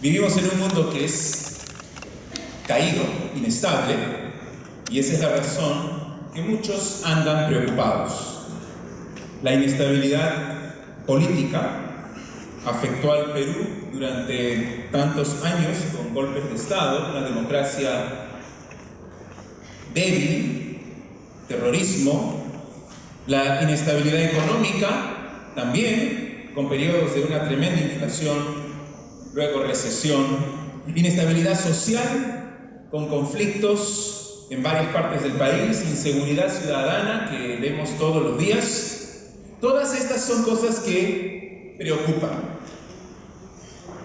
Vivimos en un mundo que es caído, inestable, y esa es la razón que muchos andan preocupados. La inestabilidad política afectó al Perú durante tantos años con golpes de Estado, una democracia débil, terrorismo, la inestabilidad económica también, con periodos de una tremenda inflación, luego recesión, inestabilidad social, con conflictos en varias partes del país, inseguridad ciudadana que vemos todos los días. Todas estas son cosas que preocupan.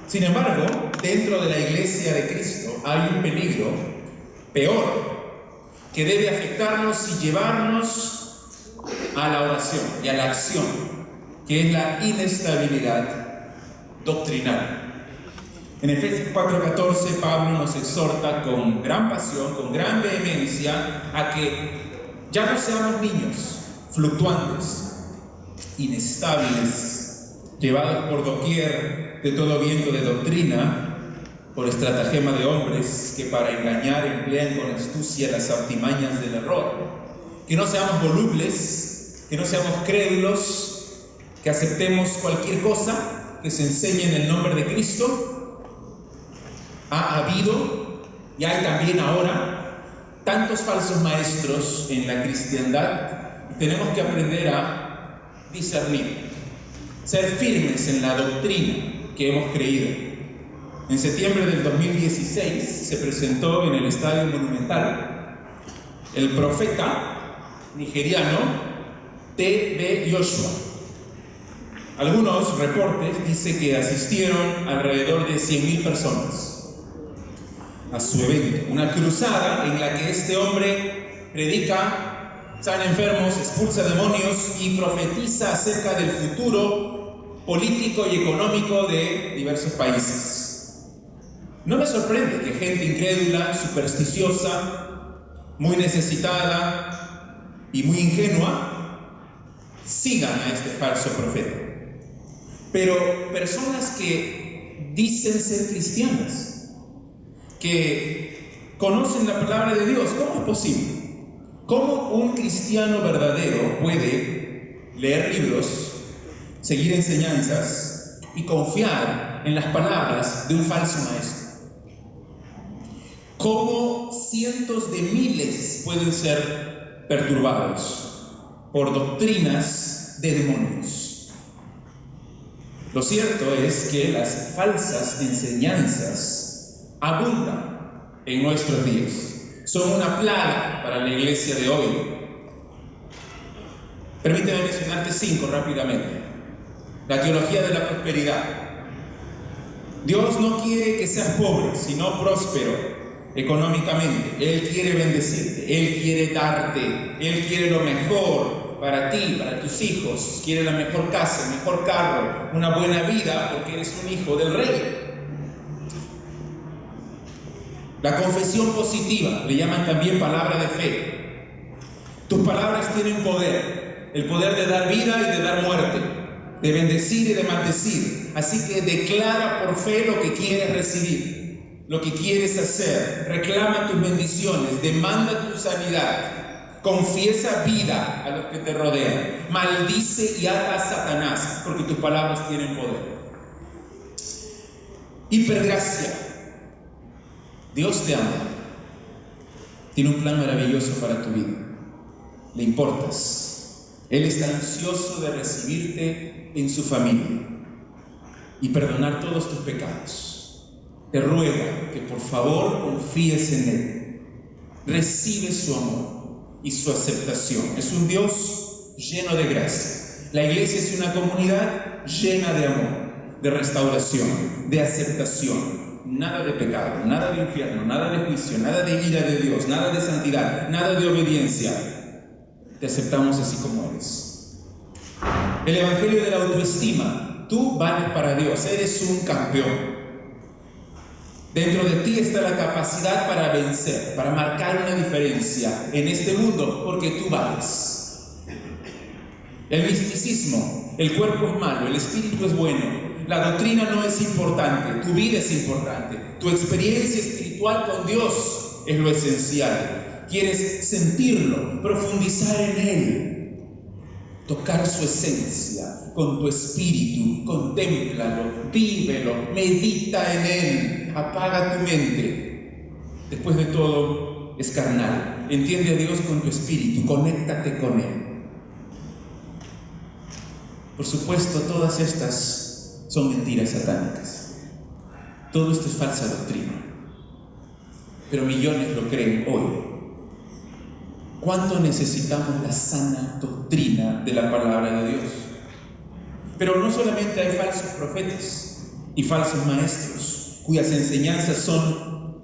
Sin embargo, dentro de la Iglesia de Cristo hay un peligro peor que debe afectarnos y llevarnos a la oración y a la acción, que es la inestabilidad doctrinal. En Efesios 4:14, Pablo nos exhorta con gran pasión, con gran vehemencia, a que ya no seamos niños fluctuantes, inestables, llevados por doquier de todo viento de doctrina, por estratagema de hombres que para engañar emplean con astucia las artimañas del error. Que no seamos volubles, que no seamos crédulos, que aceptemos cualquier cosa que se enseñe en el nombre de Cristo. Ha habido y hay también ahora tantos falsos maestros en la cristiandad, y tenemos que aprender a discernir, ser firmes en la doctrina que hemos creído. En septiembre del 2016 se presentó en el Estadio Monumental el profeta nigeriano T.B. Joshua. Algunos reportes dicen que asistieron alrededor de 100,000 personas a su evento, una cruzada en la que este hombre predica, sana enfermos, expulsa demonios y profetiza acerca del futuro político y económico de diversos países. No me sorprende que gente incrédula, supersticiosa, muy necesitada y muy ingenua sigan a este falso profeta. Pero personas que dicen ser cristianas, que conocen la palabra de Dios, ¿cómo es posible? ¿Cómo un cristiano verdadero puede leer libros, seguir enseñanzas y confiar en las palabras de un falso maestro? ¿Cómo cientos de miles pueden ser perturbados por doctrinas de demonios? Lo cierto es que las falsas enseñanzas abundan en nuestros días. Son una plaga para la iglesia de hoy. Permíteme mencionarte 5 rápidamente. La teología de la prosperidad. Dios no quiere que seas pobre, sino próspero económicamente. Él quiere bendecirte, Él quiere darte, Él quiere lo mejor para ti, para tus hijos. Quiere la mejor casa, el mejor carro, una buena vida, porque eres un hijo del rey. La confesión positiva, le llaman también palabra de fe. Tus palabras tienen poder, el poder de dar vida y de dar muerte, de bendecir y de maldecir. Así que declara por fe lo que quieres recibir, lo que quieres hacer. Reclama tus bendiciones, demanda tu sanidad, confiesa vida a los que te rodean, maldice y ata a Satanás, porque tus palabras tienen poder. Hipergracia. Dios te ama, tiene un plan maravilloso para tu vida, le importas, Él está ansioso de recibirte en su familia y perdonar todos tus pecados. Te ruega que por favor confíes en Él, recibe su amor y su aceptación. Es un Dios lleno de gracia. La iglesia es una comunidad llena de amor, de restauración, de aceptación. Nada de pecado, nada de infierno, nada de juicio, nada de ira de Dios, nada de santidad, nada de obediencia. Te aceptamos así como eres. El evangelio de la autoestima. Tú vales para Dios, eres un campeón. Dentro de ti está la capacidad para vencer, para marcar una diferencia en este mundo, porque tú vales. El misticismo. El cuerpo es malo, el espíritu es bueno. la doctrina no es importante, tu vida es importante, tu experiencia espiritual con Dios es lo esencial. Quieres sentirlo, profundizar en Él, tocar su esencia con tu espíritu, contémplalo, vívelo, medita en Él, apaga tu mente. Después de todo, es carnal. Entiende a Dios con tu espíritu, conéctate con Él. Por supuesto, todas estas son mentiras satánicas. Todo esto es falsa doctrina. Pero millones lo creen hoy. ¿Cuánto necesitamos la sana doctrina de la palabra de Dios? Pero no solamente hay falsos profetas y falsos maestros, cuyas enseñanzas son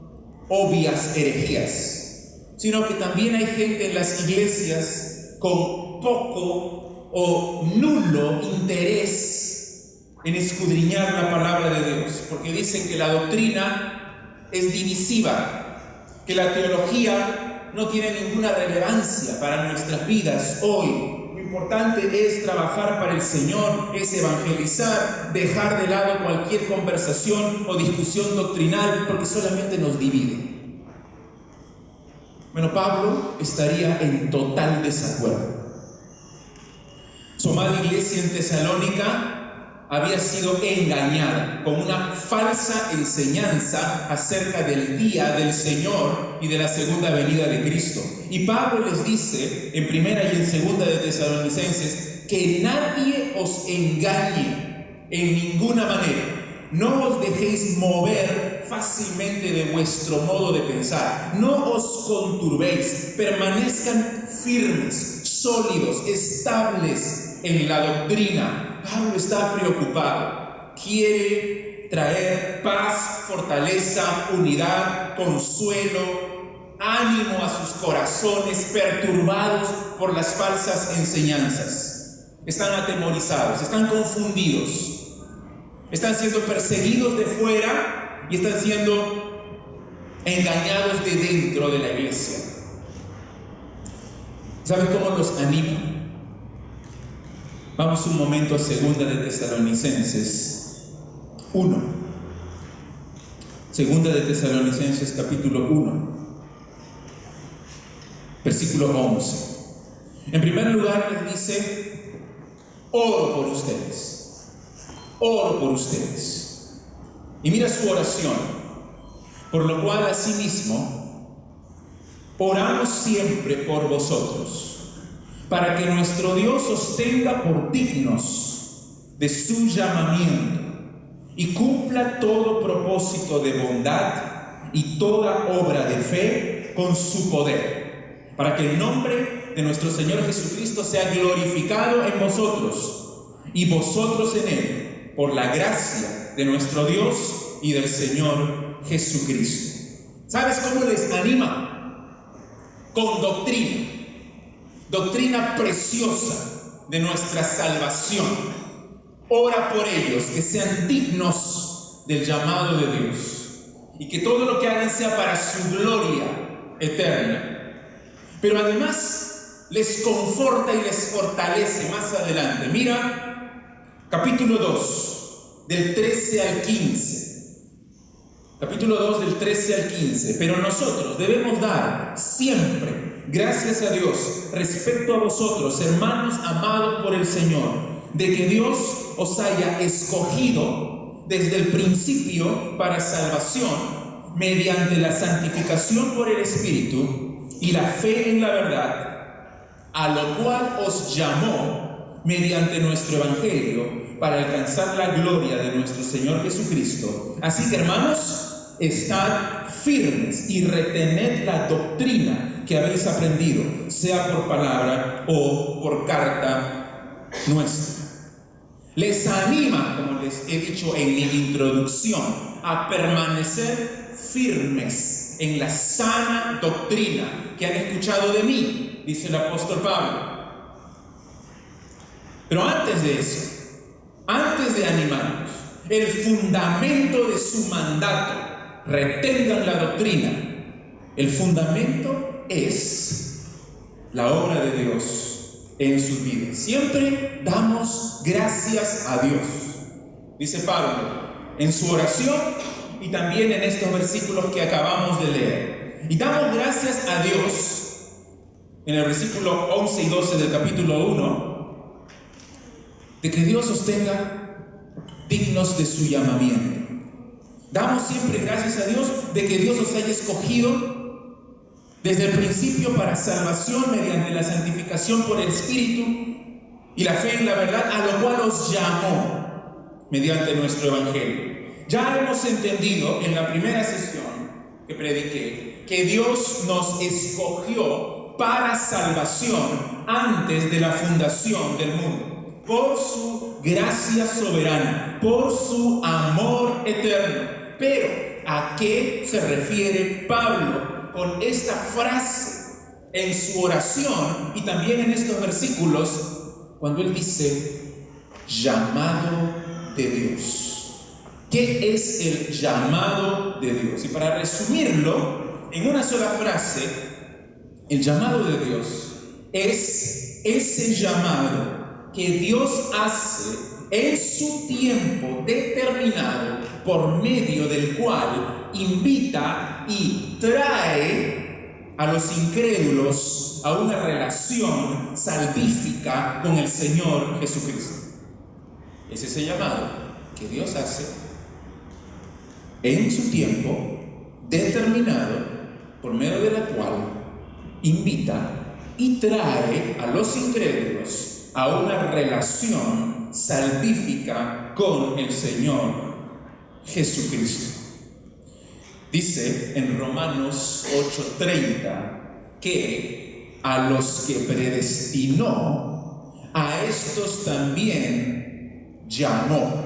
obvias herejías, sino que también hay gente en las iglesias con poco o nulo interés en escudriñar la palabra de Dios, porque dicen que la doctrina es divisiva, que la teología no tiene ninguna relevancia para nuestras vidas hoy. Lo importante es trabajar para el Señor, es evangelizar, dejar de lado cualquier conversación o discusión doctrinal, porque solamente nos divide. Bueno, Pablo estaría en total desacuerdo. Su amada iglesia en Tesalónica había sido engañada con una falsa enseñanza acerca del día del Señor y de la segunda venida de Cristo. Y Pablo les dice en primera y en segunda de Tesalonicenses que nadie os engañe en ninguna manera. No os dejéis mover fácilmente de vuestro modo de pensar. No os conturbéis. Permanezcan firmes, sólidos, estables en la doctrina. Pablo está preocupado. Quiere traer paz, fortaleza, unidad, consuelo, ánimo a sus corazones perturbados por las falsas enseñanzas. Están atemorizados, están confundidos. Están siendo perseguidos de fuera y están siendo engañados de dentro de la iglesia. ¿Saben cómo los anima? Vamos un momento a segunda de Tesalonicenses 1. Segunda de Tesalonicenses capítulo 1, versículo 11. En primer lugar les dice: oro por ustedes. Oro por ustedes. Y mira su oración: por lo cual asimismo oramos siempre por vosotros, para que nuestro Dios os tenga por dignos de su llamamiento y cumpla todo propósito de bondad y toda obra de fe con su poder, para que el nombre de nuestro Señor Jesucristo sea glorificado en vosotros y vosotros en Él, por la gracia de nuestro Dios y del Señor Jesucristo. ¿Sabes cómo les anima? Con doctrina. Doctrina preciosa de nuestra salvación. Ora por ellos, que sean dignos del llamado de Dios y que todo lo que hagan sea para su gloria eterna. Pero además les conforta y les fortalece más adelante. Mira, capítulo 2, del 13 al 15. Capítulo 2, del 13 al 15. Pero nosotros debemos dar siempre gracias a Dios respecto a vosotros, hermanos amados por el Señor, de que Dios os haya escogido desde el principio para salvación, mediante la santificación por el Espíritu y la fe en la verdad, a lo cual os llamó mediante nuestro Evangelio, para alcanzar la gloria de nuestro Señor Jesucristo. Así que, hermanos, estad firmes y retened la doctrina que habéis aprendido, sea por palabra o por carta nuestra. Les anima, como les he dicho en mi introducción, a permanecer firmes en la sana doctrina que han escuchado de mí, dice el apóstol Pablo. Pero antes de eso, antes de animarnos, el fundamento de su mandato, retengan la doctrina. El fundamento es la obra de Dios en sus vidas. Siempre damos gracias a Dios. dice Pablo, en su oración y también en estos versículos que acabamos de leer. Y damos gracias a Dios en el versículo 11 y 12 del capítulo 1, de que Dios os tenga dignos de su llamamiento. Damos siempre gracias a Dios de que Dios os haya escogido desde el principio para salvación mediante la santificación por el Espíritu y la fe en la verdad, a lo cual os llamó mediante nuestro Evangelio. Ya hemos entendido en la primera sesión que prediqué que Dios nos escogió para salvación antes de la fundación del mundo, por su gracia soberana, por su amor eterno. Pero, ¿a qué se refiere Pablo con esta frase en su oración y también en estos versículos cuando él dice llamado de Dios? ¿Qué es el llamado de Dios? Y para resumirlo en una sola frase, el llamado de Dios es ese llamado que Dios hace en su tiempo determinado, por medio del cual invita y trae a los incrédulos a una relación salvífica con el Señor Jesucristo. Es ese llamado que Dios hace en su tiempo determinado, por medio de la cual invita y trae a los incrédulos a una relación salvífica con el Señor Jesucristo. Dice en Romanos 8:30 que a los que predestinó, a estos también llamó.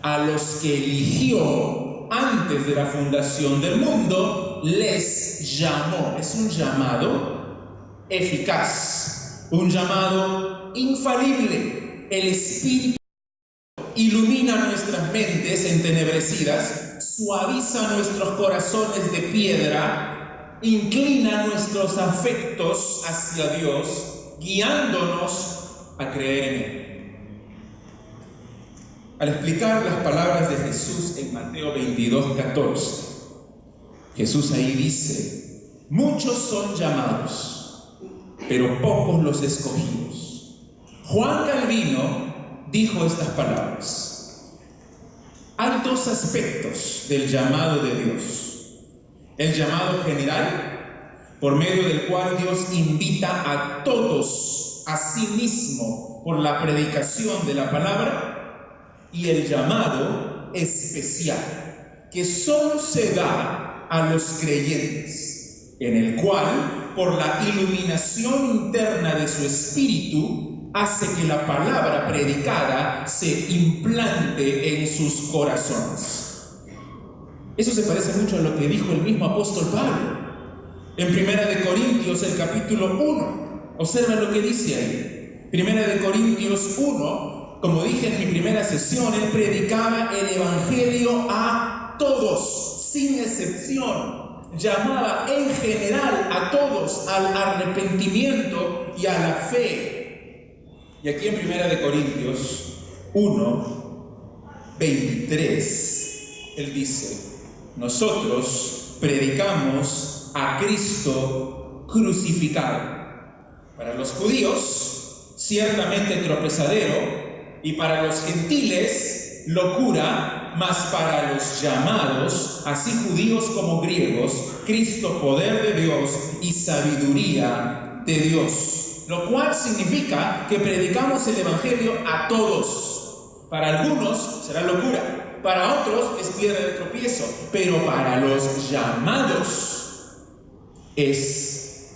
A los que eligió antes de la fundación del mundo, les llamó. Es un llamado eficaz, un llamado infalible. El Espíritu ilumina nuestras mentes entenebrecidas, suaviza nuestros corazones de piedra, inclina nuestros afectos hacia Dios, guiándonos a creer en Él. Al explicar las palabras de Jesús en Mateo 22:14, Jesús ahí dice: muchos son llamados, pero pocos los escogidos. Juan Calvino dijo estas palabras: hay dos aspectos del llamado de Dios. El llamado general, por medio del cual Dios invita a todos a sí mismo por la predicación de la palabra, y el llamado especial, que solo se da a los creyentes, en el cual, por la iluminación interna de su espíritu, hace que la palabra predicada se implante en sus corazones. Eso se parece mucho a lo que dijo el mismo apóstol Pablo en 1 Corintios, el capítulo 1. Observa lo que dice ahí. 1 Corintios 1. Como dije en mi primera sesión, él predicaba el Evangelio a todos, sin excepción. Llamaba en general a todos al arrepentimiento y a la fe. Y aquí en 1 Corintios 1:23, él dice: nosotros predicamos a Cristo crucificado. Para los judíos, ciertamente tropezadero, y para los gentiles, locura, mas para los llamados, así judíos como griegos, Cristo, poder de Dios y sabiduría de Dios. Lo cual significa que predicamos el Evangelio a todos. Para algunos será locura, para otros es piedra de tropiezo, pero para los llamados es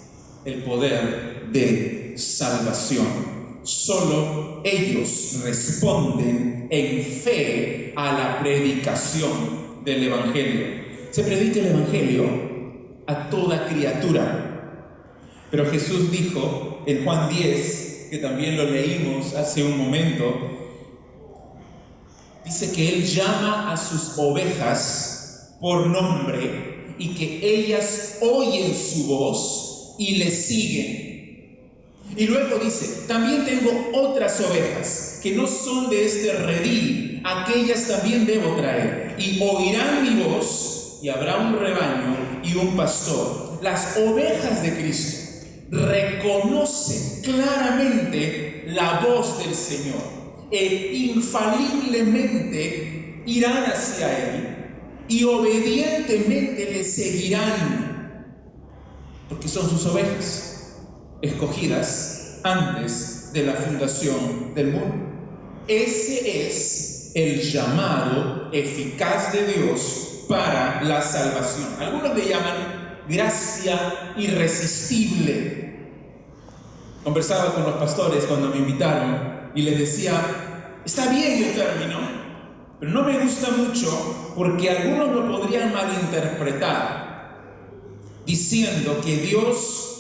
el poder de salvación. Solo ellos responden en fe a la predicación del Evangelio. Se predica el Evangelio a toda criatura. Pero Jesús dijo en Juan 10, que también lo leímos hace un momento, dice que Él llama a sus ovejas por nombre y que ellas oyen su voz y le siguen. Y luego dice: también tengo otras ovejas que no son de este redil, aquellas también debo traer. Y oirán mi voz, y habrá un rebaño y un pastor. Las ovejas de Cristo reconocen claramente la voz del Señor e infaliblemente irán hacia Él y obedientemente le seguirán, porque son sus ovejas, escogidas antes de la fundación del mundo. Ese es el llamado eficaz de Dios para la salvación. Algunos le llaman gracia irresistible. Conversaba con los pastores cuando me invitaron y les decía, está bien el término, pero no me gusta mucho porque algunos lo podrían malinterpretar diciendo que Dios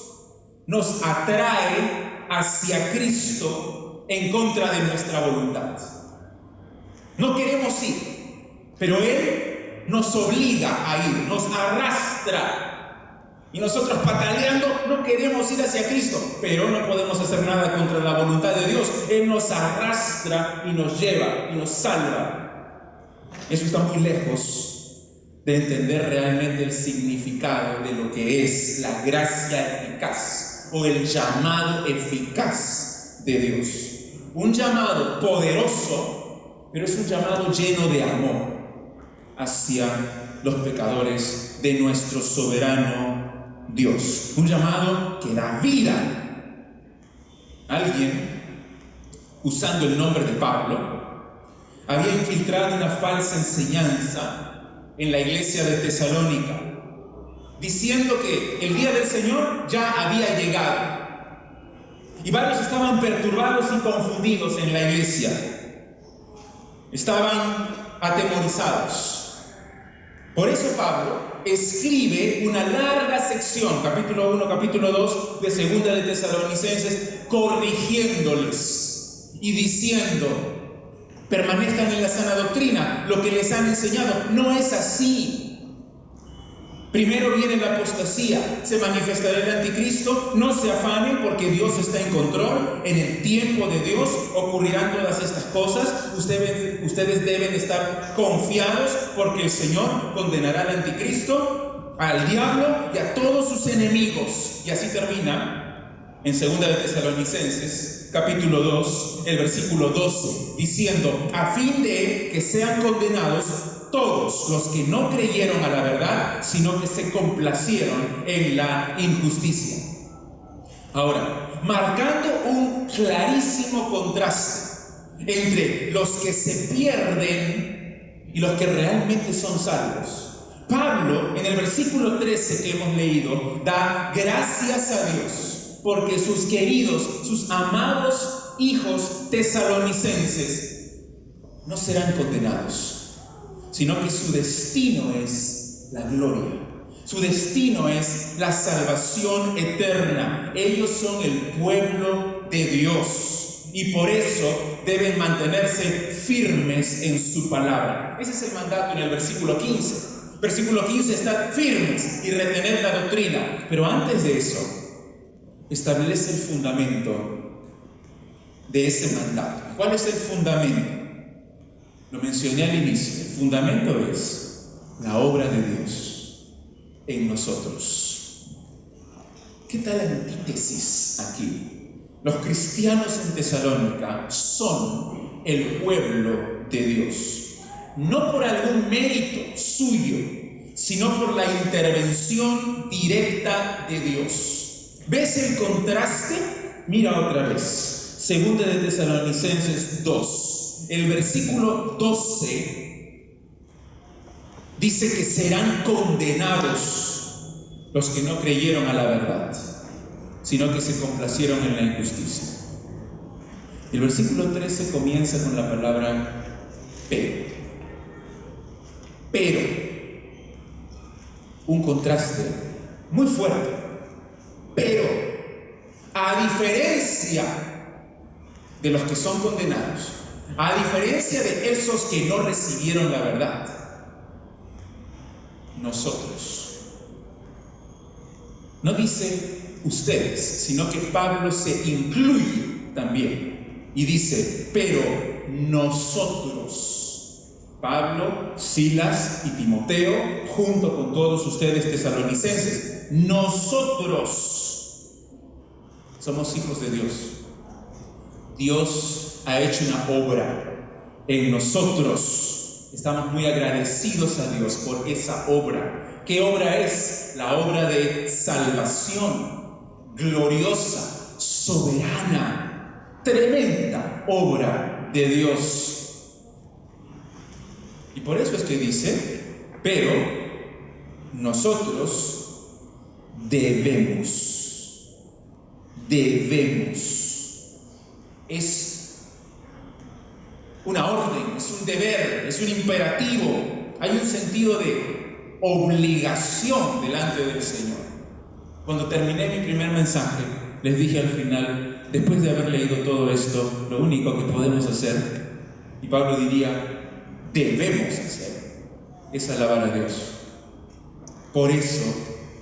nos atrae hacia Cristo en contra de nuestra voluntad. No queremos ir, pero Él nos obliga a ir, nos arrastra. Y nosotros pataleando no queremos ir hacia Cristo, pero no podemos hacer nada contra la voluntad de Dios. Él nos arrastra y nos lleva y nos salva. Eso está muy lejos de entender realmente el significado de lo que es la gracia eficaz o el llamado eficaz de Dios. Un llamado poderoso, pero es un llamado lleno de amor hacia los pecadores de nuestro soberano Dios. Un llamado que da vida. Alguien, usando el nombre de Pablo, había infiltrado una falsa enseñanza en la iglesia de Tesalónica, diciendo que el día del Señor ya había llegado. Y varios estaban perturbados y confundidos en la iglesia. Estaban atemorizados. Por eso Pablo escribe una larga sección, capítulo 1, capítulo 2 de Segunda de Tesalonicenses, corrigiéndoles y diciendo, permanezcan en la sana doctrina, lo que les han enseñado no es así. Primero viene la apostasía, se manifestará el anticristo, no se afanen porque Dios está en control, en el tiempo de Dios ocurrirán todas estas cosas, ustedes deben estar confiados porque el Señor condenará al anticristo, al diablo y a todos sus enemigos. Y así termina en 2 de Tesalonicenses, capítulo 2, el versículo 12, diciendo, a fin de que sean condenados todos los que no creyeron a la verdad, sino que se complacieron en la injusticia. Ahora, marcando un clarísimo contraste entre los que se pierden y los que realmente son salvos, Pablo, en el versículo 13 que hemos leído, da gracias a Dios porque sus queridos, sus amados hijos tesalonicenses no serán condenados, sino que su destino es la gloria. Su destino es la salvación eterna. Ellos son el pueblo de Dios y por eso deben mantenerse firmes en su palabra. Ese es el mandato en el versículo 15. Versículo 15 está firmes y retener la doctrina. Pero antes de eso, establece el fundamento de ese mandato. ¿Cuál es el fundamento? Lo mencioné al inicio, el fundamento es la obra de Dios en nosotros. ¿Qué tal la antítesis aquí? Los cristianos en Tesalónica son el pueblo de Dios, no por algún mérito suyo, sino por la intervención directa de Dios. ¿Ves el contraste? Mira otra vez, 2 de Tesalonicenses 2. El versículo 12 dice que serán condenados los que no creyeron a la verdad, sino que se complacieron en la injusticia. El versículo 13 comienza con la palabra pero. Pero, un contraste muy fuerte. Pero, a diferencia de los que son condenados, a diferencia de esos que no recibieron la verdad, nosotros, no dice ustedes, sino que Pablo se incluye también y dice, pero nosotros. Pablo, Silas y Timoteo, junto con todos ustedes tesalonicenses. Nosotros somos hijos de Dios. Dios ha hecho una obra en nosotros. Estamos muy agradecidos a Dios por esa obra. ¿Qué obra es? La obra de salvación, gloriosa, soberana, tremenda obra de Dios. Y por eso es que dice, pero nosotros debemos. Es una orden, es un deber, es un imperativo. Hay un sentido de obligación delante del Señor. Cuando terminé mi primer mensaje, les dije al final, después de haber leído todo esto, lo único que podemos hacer, y Pablo diría, debemos hacer, es alabar a Dios. Por eso,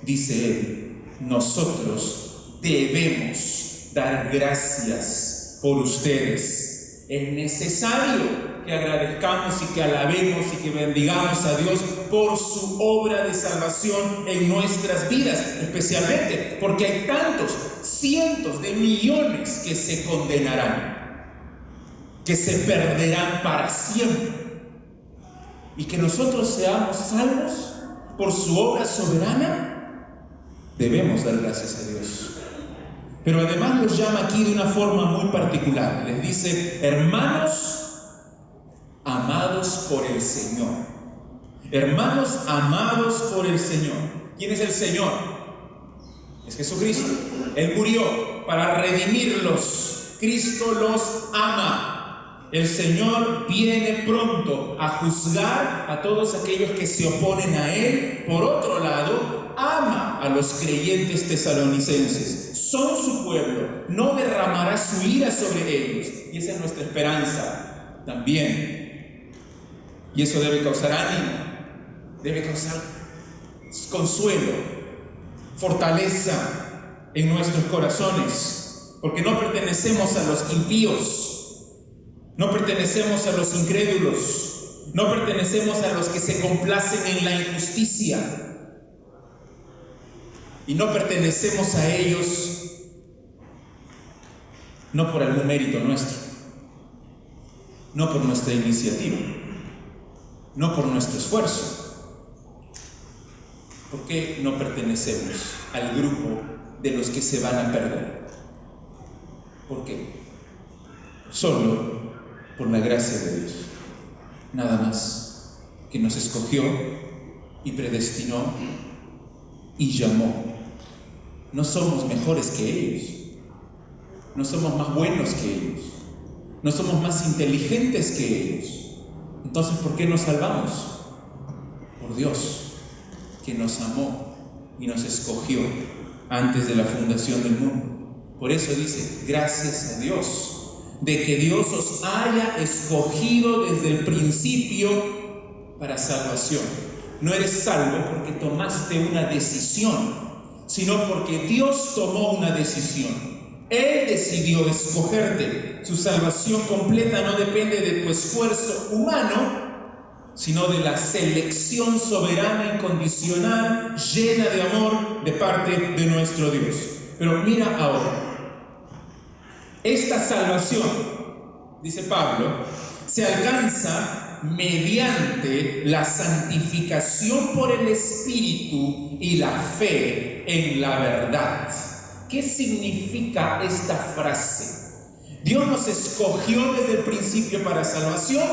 dice él, nosotros debemos dar gracias por ustedes. Es necesario que agradezcamos y que alabemos y que bendigamos a Dios por su obra de salvación en nuestras vidas, especialmente porque hay tantos, cientos de millones que se condenarán, que se perderán para siempre. Y que nosotros seamos salvos por su obra soberana, debemos dar gracias a Dios. Pero además los llama aquí de una forma muy particular. Les dice, hermanos amados por el Señor. Hermanos amados por el Señor. ¿Quién es el Señor? Es Jesucristo. Él murió para redimirlos. Cristo los ama. El Señor viene pronto a juzgar a todos aquellos que se oponen a Él. Por otro lado, ama a los creyentes tesalonicenses. Son su pueblo, no derramará su ira sobre ellos. Y esa es nuestra esperanza también. Y eso debe causar ánimo, debe causar consuelo, fortaleza en nuestros corazones. Porque no pertenecemos a los impíos. No pertenecemos a los incrédulos, no pertenecemos a los que se complacen en la injusticia y no pertenecemos a ellos no por algún mérito nuestro, no por nuestra iniciativa, no por nuestro esfuerzo. ¿Por qué no pertenecemos al grupo de los que se van a perder? ¿Por qué? Solo por la gracia de Dios, nada más, que nos escogió y predestinó y llamó. No somos mejores que ellos, no somos más buenos que ellos, no somos más inteligentes que ellos. Entonces, ¿por qué nos salvamos? Por Dios, que nos amó y nos escogió antes de la fundación del mundo. Por eso dice, gracias a Dios, de que Dios os haya escogido desde el principio para salvación. No eres salvo porque tomaste una decisión, sino porque Dios tomó una decisión. Él decidió escogerte. Su salvación completa no depende de tu esfuerzo humano, sino de la selección soberana, incondicional, llena de amor de parte de nuestro Dios. Pero mira ahora, esta salvación, dice Pablo, se alcanza mediante la santificación por el Espíritu y la fe en la verdad. ¿Qué significa esta frase? Dios nos escogió desde el principio para salvación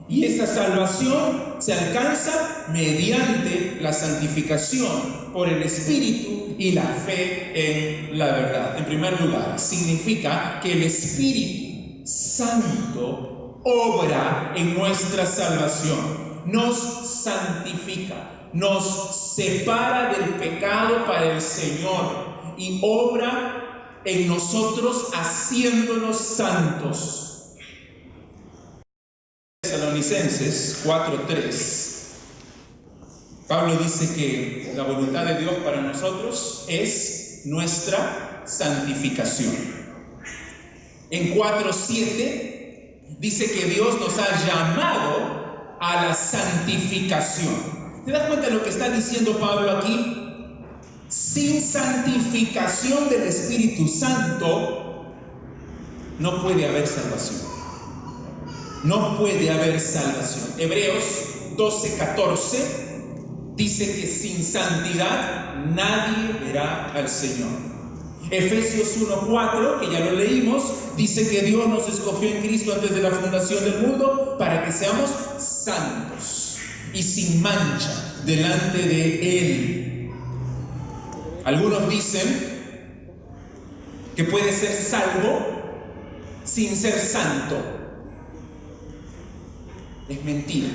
y esta salvación se alcanza mediante la santificación por el Espíritu y la fe en la verdad. En primer lugar, significa que el Espíritu Santo obra en nuestra salvación, nos santifica, nos separa del pecado para el Señor y obra en nosotros haciéndonos santos. Tesalonicenses 4:3. Pablo dice que la voluntad de Dios para nosotros es nuestra santificación. En 4:7 dice que Dios nos ha llamado a la santificación. ¿Te das cuenta de lo que está diciendo Pablo aquí? Sin santificación del Espíritu Santo no puede haber salvación. No puede haber salvación. Hebreos 12:14 dice que sin santidad nadie verá al Señor. Efesios 1:4, que ya lo leímos, dice que Dios nos escogió en Cristo antes de la fundación del mundo para que seamos santos y sin mancha delante de Él. Algunos dicen que puede ser salvo sin ser santo. Es mentira.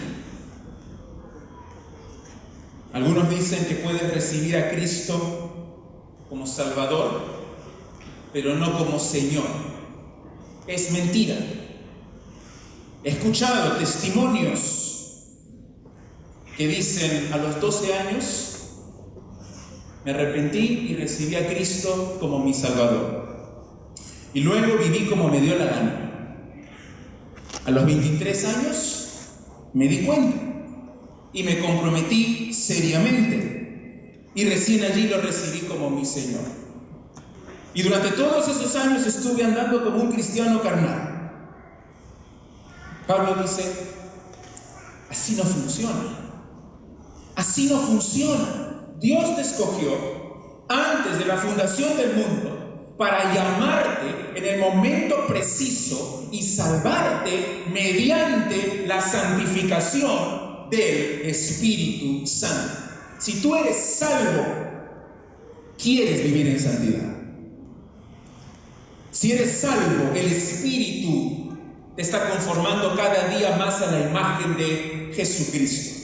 Algunos dicen que puedes recibir a Cristo como Salvador, pero no como Señor. Es mentira. He escuchado testimonios que dicen: a los 12 años me arrepentí y recibí a Cristo como mi Salvador. Y luego viví como me dio la gana. A los 23 años me di cuenta y me comprometí seriamente. Y recién allí lo recibí como mi Señor. Y durante todos esos años estuve andando como un cristiano carnal. Pablo dice: así no funciona. Así no funciona. Dios te escogió antes de la fundación del mundo para llamarte en el momento preciso y salvarte mediante la santificación del Espíritu Santo. Si tú eres salvo, quieres vivir en santidad. Si eres salvo, el Espíritu te está conformando cada día más a la imagen de Jesucristo.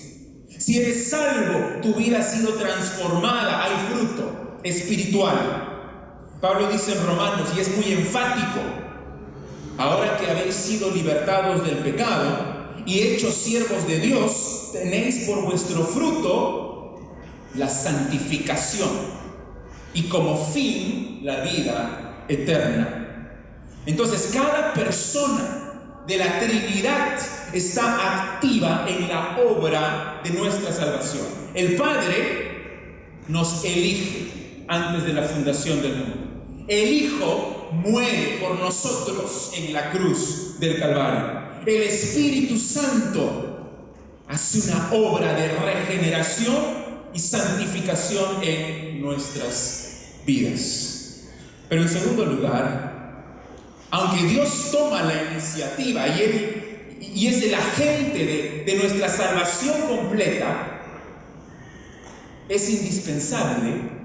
Si eres salvo, tu vida ha sido transformada, hay fruto espiritual. Pablo dice en Romanos, y es muy enfático: ahora que habéis sido libertados del pecado y hechos siervos de Dios, tenéis por vuestro fruto la santificación y como fin la vida eterna. Entonces, cada persona de la Trinidad está activa en la obra de nuestra salvación. El Padre nos elige antes de la fundación del mundo. El Hijo muere por nosotros en la cruz del Calvario. El Espíritu Santo hace una obra de regeneración y santificación en nuestras vidas. Pero en segundo lugar, aunque Dios toma la iniciativa y es el agente de nuestra salvación completa, es indispensable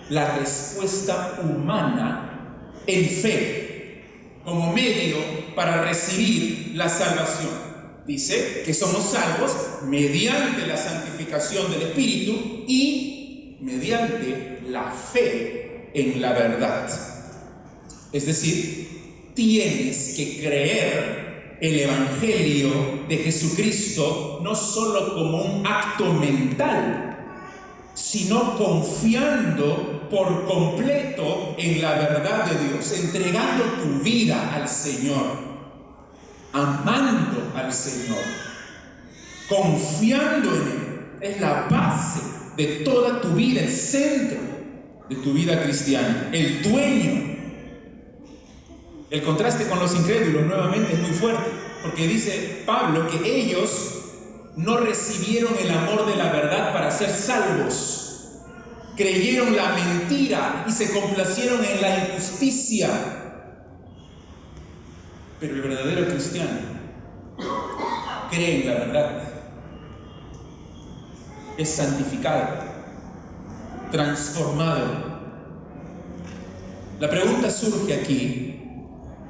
la respuesta humana en fe como medio para recibir la salvación. Dice que somos salvos mediante la santificación del Espíritu y mediante la fe en la verdad. Es decir, tienes que creer el Evangelio de Jesucristo no solo como un acto mental, sino confiando por completo en la verdad de Dios, entregando tu vida al Señor, amando al Señor, confiando en Él. Es la base de toda tu vida, el centro de tu vida cristiana, el dueño. El contraste con los incrédulos nuevamente es muy fuerte, porque dice Pablo que ellos no recibieron el amor de la verdad para ser salvos. Creyeron la mentira y se complacieron en la injusticia. Pero el verdadero cristiano cree en la verdad, es santificado, transformado. La pregunta surge aquí,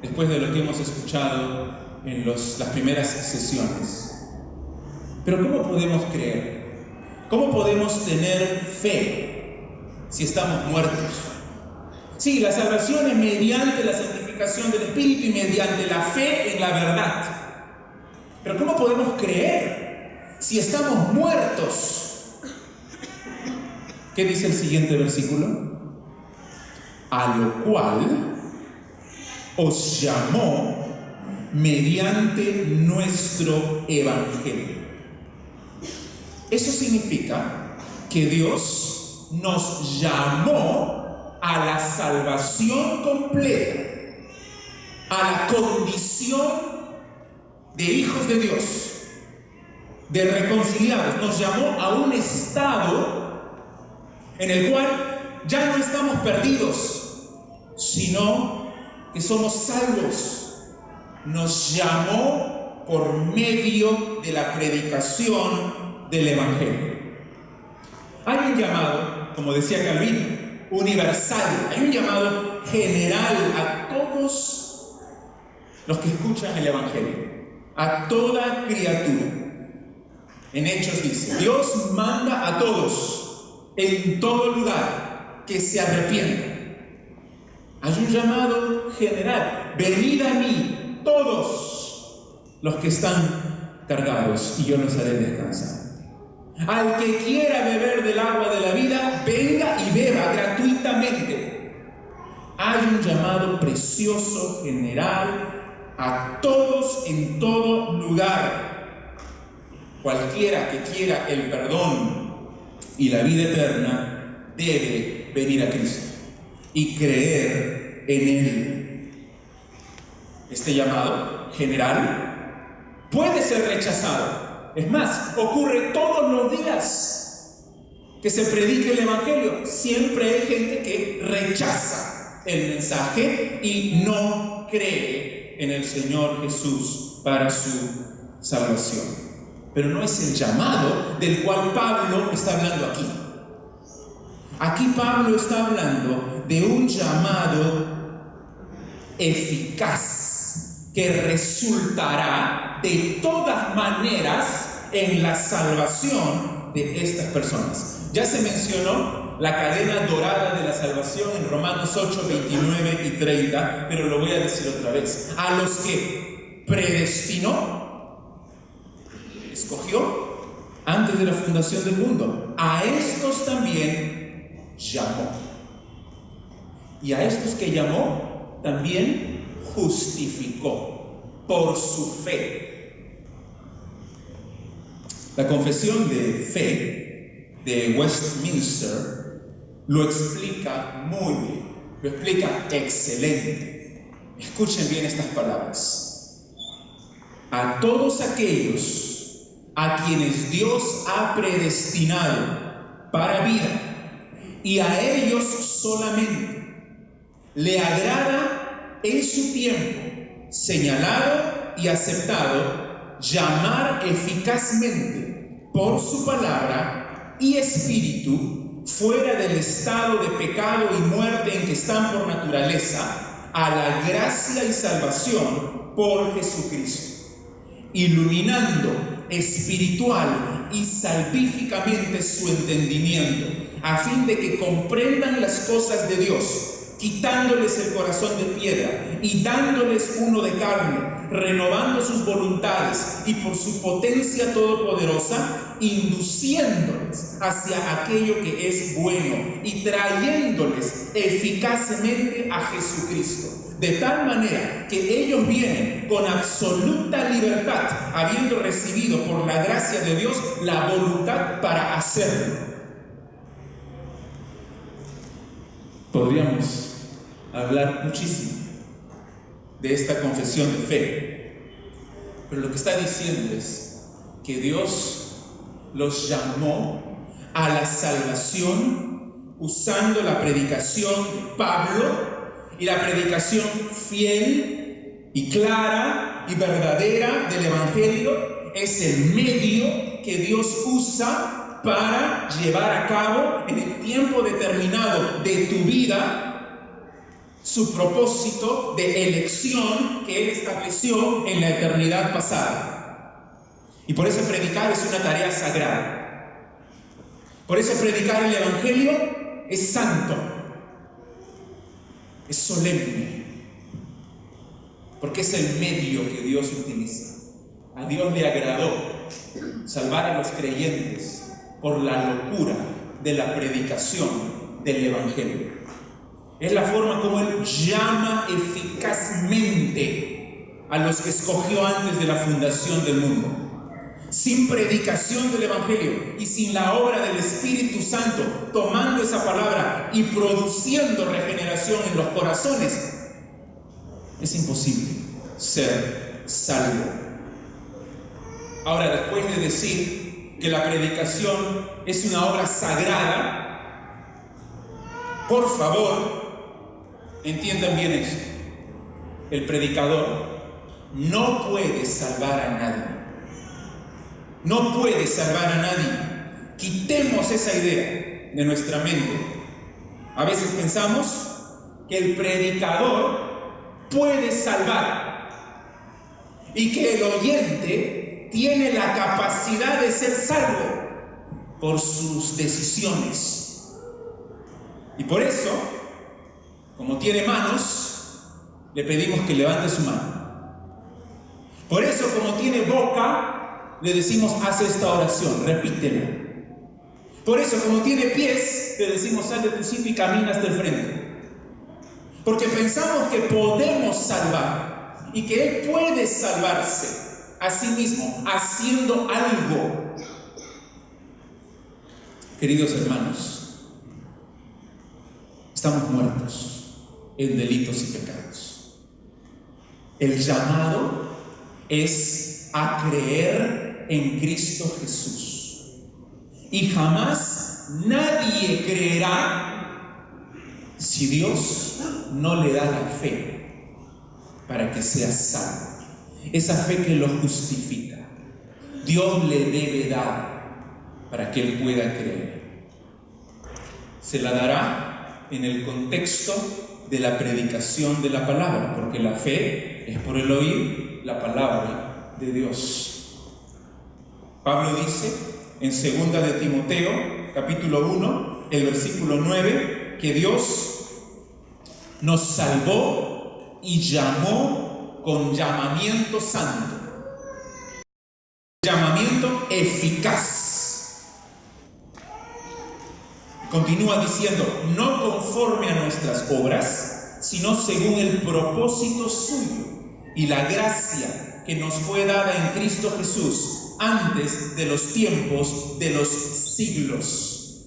después de lo que hemos escuchado en las primeras sesiones. Pero ¿cómo podemos creer? ¿Cómo podemos tener fe si estamos muertos? Sí, la salvación es mediante la santificación del Espíritu y mediante la fe en la verdad. Pero ¿cómo podemos creer si estamos muertos? ¿Qué dice el siguiente versículo? A lo cual os llamó mediante nuestro Evangelio. Eso significa que Dios nos llamó a la salvación completa, a la condición de hijos de Dios, de reconciliados. Nos llamó a un estado en el cual ya no estamos perdidos, sino que somos salvos. Nos llamó por medio de la predicación del Evangelio. Hay un llamado, como decía Calvino, universal. Hay un llamado general a todos los que escuchan el Evangelio, a toda criatura. En Hechos dice: Dios manda a todos, en todo lugar, que se arrepientan. Hay un llamado general: venid a mí, todos los que están cargados, y yo los haré descansar. Al que quiera beber del agua de la vida, venga y beba gratuitamente. Hay un llamado precioso, general, a todos en todo lugar. Cualquiera que quiera el perdón y la vida eterna debe venir a Cristo y creer en Él. Este llamado general puede ser rechazado. Es más, ocurre todos los días que se predique el Evangelio. Siempre hay gente que rechaza el mensaje y no cree en el Señor Jesús para su salvación. Pero no es el llamado del cual Pablo está hablando aquí. Aquí Pablo está hablando de un llamado eficaz que resultará de todas maneras en la salvación de estas personas. Ya se mencionó la cadena dorada de la salvación en Romanos 8, 29 y 30, pero lo voy a decir otra vez. A los que predestinó, escogió antes de la fundación del mundo, a estos también llamó. Y a estos que llamó también justificó por su fe. La confesión de fe de Westminster lo explica muy bien, lo explica excelente. Escuchen bien estas palabras: a todos aquellos a quienes Dios ha predestinado para vida, y a ellos solamente le agrada en su tiempo señalado y aceptado llamar eficazmente por su palabra y espíritu fuera del estado de pecado y muerte en que están por naturaleza, a la gracia y salvación por Jesucristo, iluminando espiritual y salvíficamente su entendimiento, a fin de que comprendan las cosas de Dios, quitándoles el corazón de piedra y dándoles uno de carne, renovando sus voluntades y por su potencia todopoderosa, induciéndoles hacia aquello que es bueno y trayéndoles eficazmente a Jesucristo, de tal manera que ellos vienen con absoluta libertad, habiendo recibido por la gracia de Dios la voluntad para hacerlo. Podríamos hablar muchísimo de esta confesión de fe, pero lo que está diciendo es que Dios los llamó a la salvación usando la predicación de Pablo, y la predicación fiel y clara y verdadera del Evangelio es el medio que Dios usa para llevar a cabo en el tiempo determinado de tu vida su propósito de elección que Él estableció en la eternidad pasada. Y por eso predicar es una tarea sagrada. Por eso predicar el Evangelio es santo, es solemne, porque es el medio que Dios utiliza. A Dios le agradó salvar a los creyentes por la locura de la predicación del Evangelio. Es la forma como Él llama eficazmente a los que escogió antes de la fundación del mundo. sin predicación del Evangelio y sin la obra del Espíritu Santo, tomando esa palabra y produciendo regeneración en los corazones, es imposible ser salvo. Ahora, después de decir que la predicación es una obra sagrada, por favor, entiendan bien esto. El predicador no puede salvar a nadie. No puede salvar a nadie. Quitemos esa idea de nuestra mente. A veces pensamos que el predicador puede salvar y que el oyente tiene la capacidad de ser salvo por sus decisiones. Y por eso, como tiene manos, le pedimos que levante su mano. Por eso, como tiene boca, le decimos, haz esta oración, repítela. Por eso, como tiene pies, le decimos, sal de tu sitio y camina hasta el frente. Porque pensamos que podemos salvar y que Él puede salvarse a sí mismo haciendo algo. Queridos hermanos, estamos muertos en delitos y pecados. El llamado es a creer en Cristo Jesús. Y jamás nadie creerá si Dios no le da la fe para que sea salvo. Esa fe que lo justifica, Dios le debe dar para que él pueda creer. Se la dará en el contexto de la predicación de la palabra, porque la fe es por el oír la palabra de Dios. Pablo dice en 2 de Timoteo, capítulo 1, el versículo 9, que Dios nos salvó y llamó con llamamiento santo, llamamiento eficaz. Continúa diciendo, no conforme a nuestras obras, sino según el propósito suyo y la gracia que nos fue dada en Cristo Jesús antes de los tiempos de los siglos.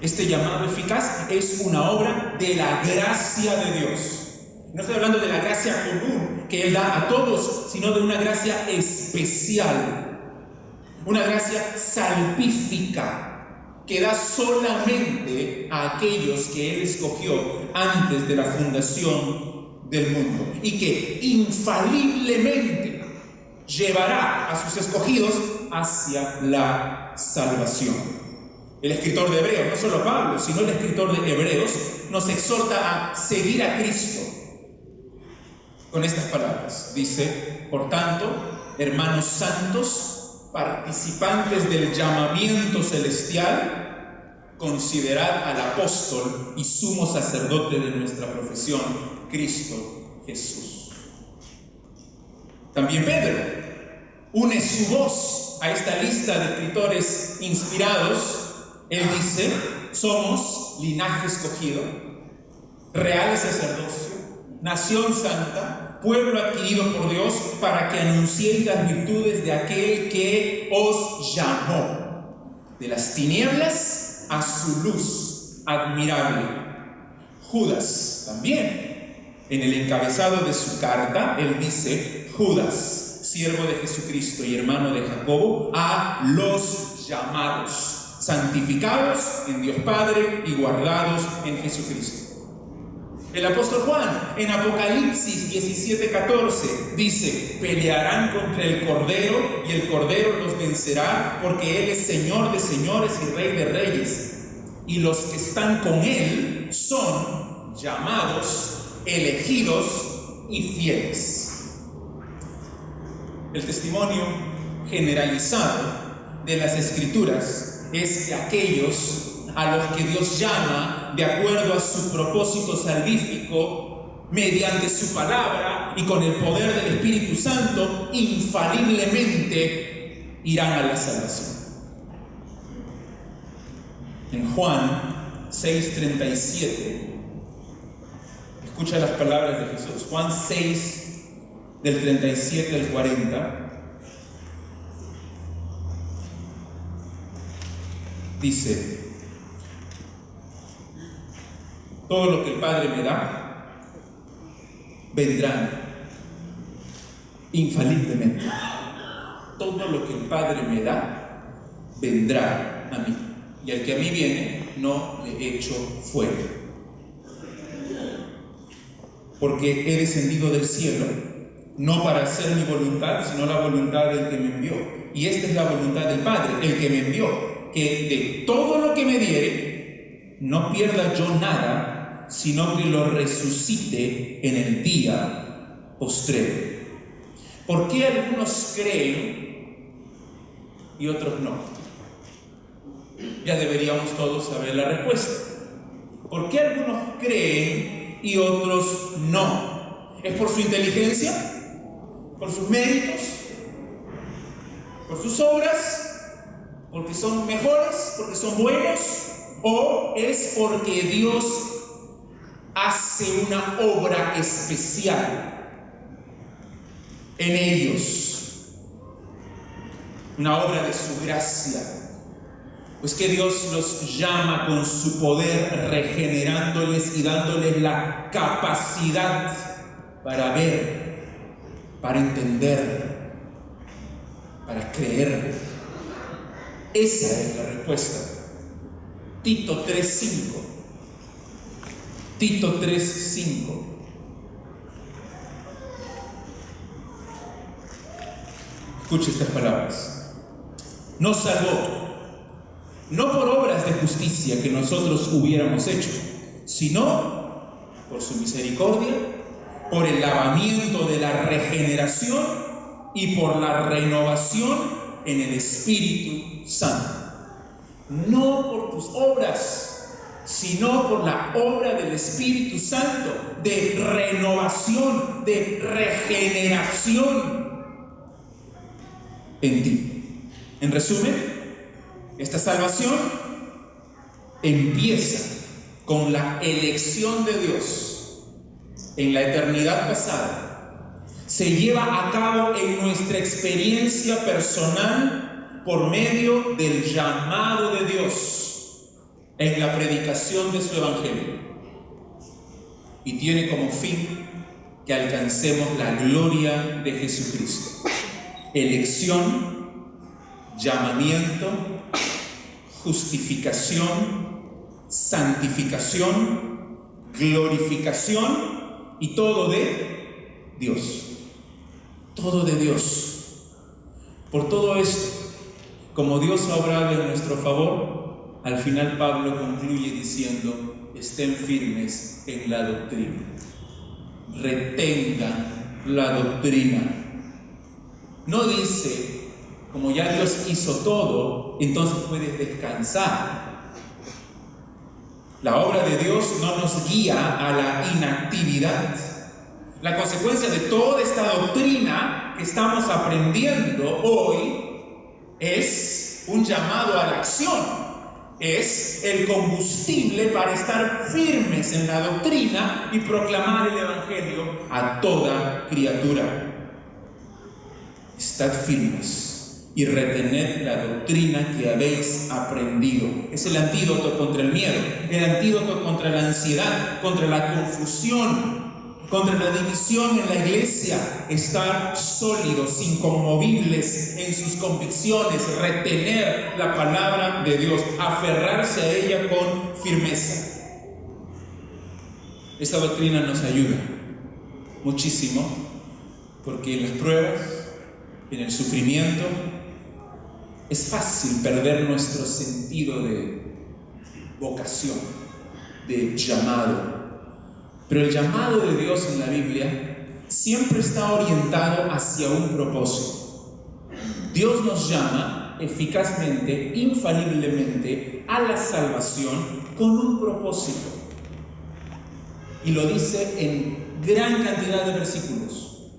Este llamado eficaz es una obra de la gracia de Dios. No estoy hablando de la gracia común que Él da a todos, sino de una gracia especial, una gracia salvífica que da solamente a aquellos que Él escogió antes de la fundación del mundo y que infaliblemente llevará a sus escogidos hacia la salvación. El escritor de Hebreos, no solo Pablo, sino el escritor de Hebreos, nos exhorta a seguir a Cristo con estas palabras. Dice, por tanto, hermanos santos, participantes del llamamiento celestial, considerad al apóstol y sumo sacerdote de nuestra profesión, Cristo Jesús. También Pedro une su voz a esta lista de escritores inspirados. Él dice, somos linaje escogido, real sacerdocio, nación santa, pueblo adquirido por Dios, para que anunciéis las virtudes de aquel que os llamó de las tinieblas a su luz admirable. Judas también, en el encabezado de su carta, él dice, Judas, siervo de Jesucristo y hermano de Jacobo, a los llamados, santificados en Dios Padre y guardados en Jesucristo. El apóstol Juan en Apocalipsis 17:14 dice, pelearán contra el Cordero y el Cordero los vencerá, porque Él es Señor de señores y Rey de reyes, y los que están con Él son llamados, elegidos y fieles. El testimonio generalizado de las Escrituras es que aquellos a los que Dios llama de acuerdo a su propósito salvífico, mediante su palabra y con el poder del Espíritu Santo, infaliblemente irán a la salvación. En Juan 6:37, escucha las palabras de Jesús. Juan 6, del 37 al 40. dice: todo lo que el Padre me da, vendrá infaliblemente. Todo lo que el Padre me da, vendrá a mí. Y al que a mí viene, no le echo fuera. Porque he descendido del cielo, no para hacer mi voluntad, sino la voluntad del que me envió. Y esta es la voluntad del Padre, el que me envió, que de todo lo que me diere, no pierda yo nada, sino que lo resucite en el día postrero. ¿Por qué algunos creen y otros no? Ya deberíamos todos saber la respuesta. ¿Por qué algunos creen y otros no? ¿Es por su inteligencia? ¿Por sus méritos? ¿Por sus obras? ¿Porque son mejores? ¿Porque son buenos? ¿O es porque Dios hace una obra especial en ellos? Una obra de su gracia. Pues que Dios los llama con su poder, regenerándoles y dándoles la capacidad para ver, para entender, para creer. Esa es la respuesta. Tito 3:5. Tito 3:5. Escuche estas palabras. Nos salvó, no por obras de justicia que nosotros hubiéramos hecho, sino por su misericordia, por el lavamiento de la regeneración y por la renovación en el Espíritu Santo. No por tus obras, sino por la obra del Espíritu Santo, de renovación, de regeneración en ti. En resumen, esta salvación empieza con la elección de Dios en la eternidad pasada. Se lleva a cabo en nuestra experiencia personal por medio del llamado de Dios en la predicación de su Evangelio. Y tiene como fin que alcancemos la gloria de Jesucristo. Elección, llamamiento, justificación, santificación, glorificación y todo de Dios. Todo de Dios. Por todo esto, como Dios ha obrado en nuestro favor, al final Pablo concluye diciendo: estén firmes en la doctrina. Retengan la doctrina. No dice, como ya Dios hizo todo, entonces puedes descansar. La obra de Dios no nos guía a la inactividad. La consecuencia de toda esta doctrina que estamos aprendiendo hoy es un llamado a la acción. Es el combustible para estar firmes en la doctrina y proclamar el Evangelio a toda criatura. Estad firmes y retened la doctrina que habéis aprendido. Es el antídoto contra el miedo, el antídoto contra la ansiedad, contra la confusión, contra la división en la iglesia. Estar sólidos, inconmovibles en sus convicciones, retener la palabra de Dios, aferrarse a ella con firmeza. Esta doctrina nos ayuda muchísimo, porque en las pruebas, en el sufrimiento, es fácil perder nuestro sentido de vocación, de llamado. Pero el llamado de Dios en la Biblia siempre está orientado hacia un propósito. Dios nos llama eficazmente, infaliblemente, a la salvación con un propósito. Y lo dice en gran cantidad de versículos.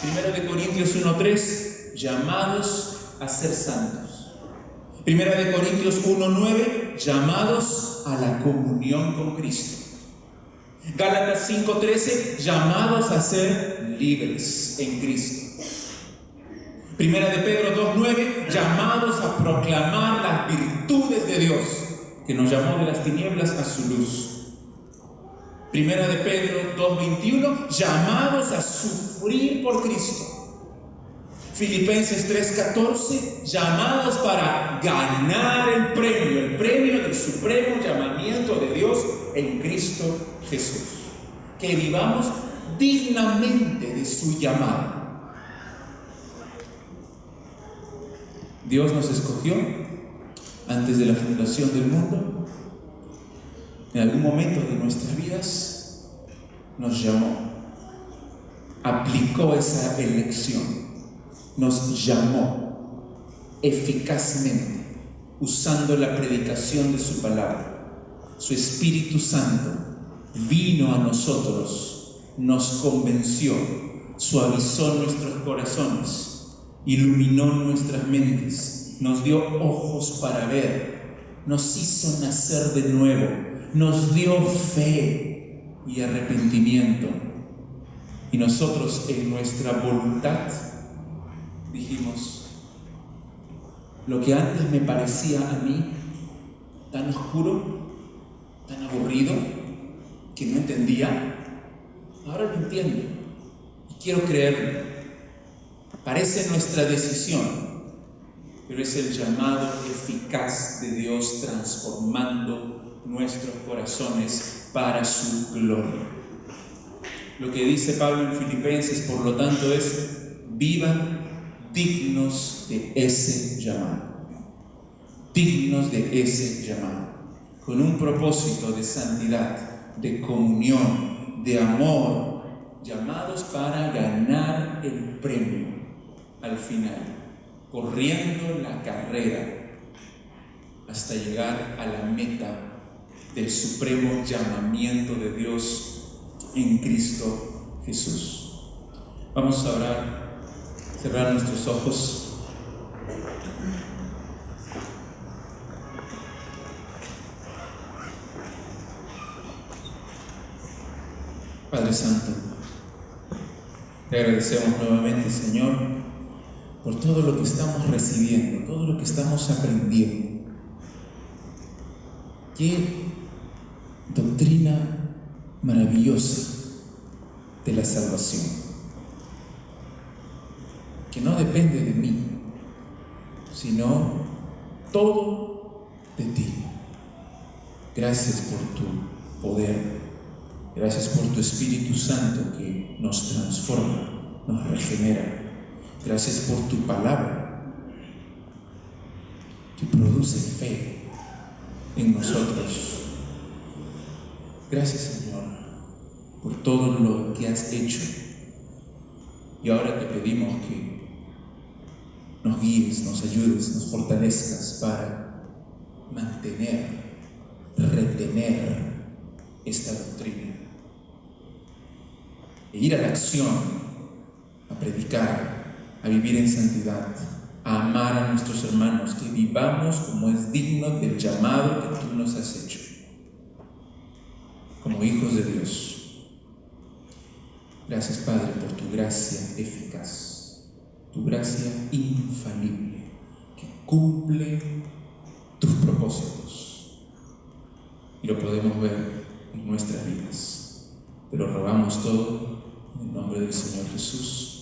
1 Corintios 1:3, llamados a ser santos. 1 Corintios 1:9, llamados a la comunión con Cristo. Gálatas 5:13, llamados a ser libres en Cristo. 1 Pedro 2:9, llamados a proclamar las virtudes virtudes de Dios, que nos llamó de las tinieblas a su luz. Primera de Pedro 2:21, llamados a sufrir por Cristo. Filipenses 3:14, llamados para ganar el premio del supremo llamamiento de Dios en Cristo Jesús. Que vivamos dignamente de su llamado. Dios nos escogió antes de la fundación del mundo. En algún momento de nuestras vidas nos llamó, aplicó esa elección, nos llamó eficazmente, usando la predicación de su palabra. Su Espíritu Santo vino a nosotros, nos convenció, suavizó nuestros corazones, iluminó nuestras mentes, nos dio ojos para ver, nos hizo nacer de nuevo, nos dio fe y arrepentimiento. Y nosotros en nuestra voluntad dijimos, lo que antes me parecía a mí tan oscuro, tan aburrido, que no entendía, ahora lo entiendo y quiero creerlo. Parece nuestra decisión, pero es el llamado eficaz de Dios transformando nuestros corazones para su gloria. Lo que dice Pablo en Filipenses, por lo tanto, es: vivan dignos de ese llamado. Dignos de ese llamado, con un propósito de santidad, de comunión, de amor, llamados para ganar el premio al final, corriendo la carrera hasta llegar a la meta del supremo llamamiento de Dios en Cristo Jesús. Vamos a orar, cerrar nuestros ojos. Padre Santo, te agradecemos nuevamente, Señor, por todo lo que estamos recibiendo, todo lo que estamos aprendiendo. Qué doctrina maravillosa de la salvación, que no depende de mí, sino todo de ti. Gracias por tu poder, gracias por tu Espíritu Santo que nos transforma, nos regenera. Gracias por tu palabra que produce fe en nosotros. Gracias, Señor, por todo lo que has hecho. Y ahora te pedimos que nos guíes, nos ayudes, nos fortalezcas para mantener, retener esta doctrina e ir a la acción, a predicar, a vivir en santidad, a amar a nuestros hermanos, que vivamos como es digno del llamado que tú nos has hecho, como hijos de Dios. Gracias, Padre, por tu gracia eficaz, tu gracia infalible, que cumple tus propósitos. Y lo podemos ver en nuestras vidas. Te lo rogamos todo en el nombre del Señor Jesús.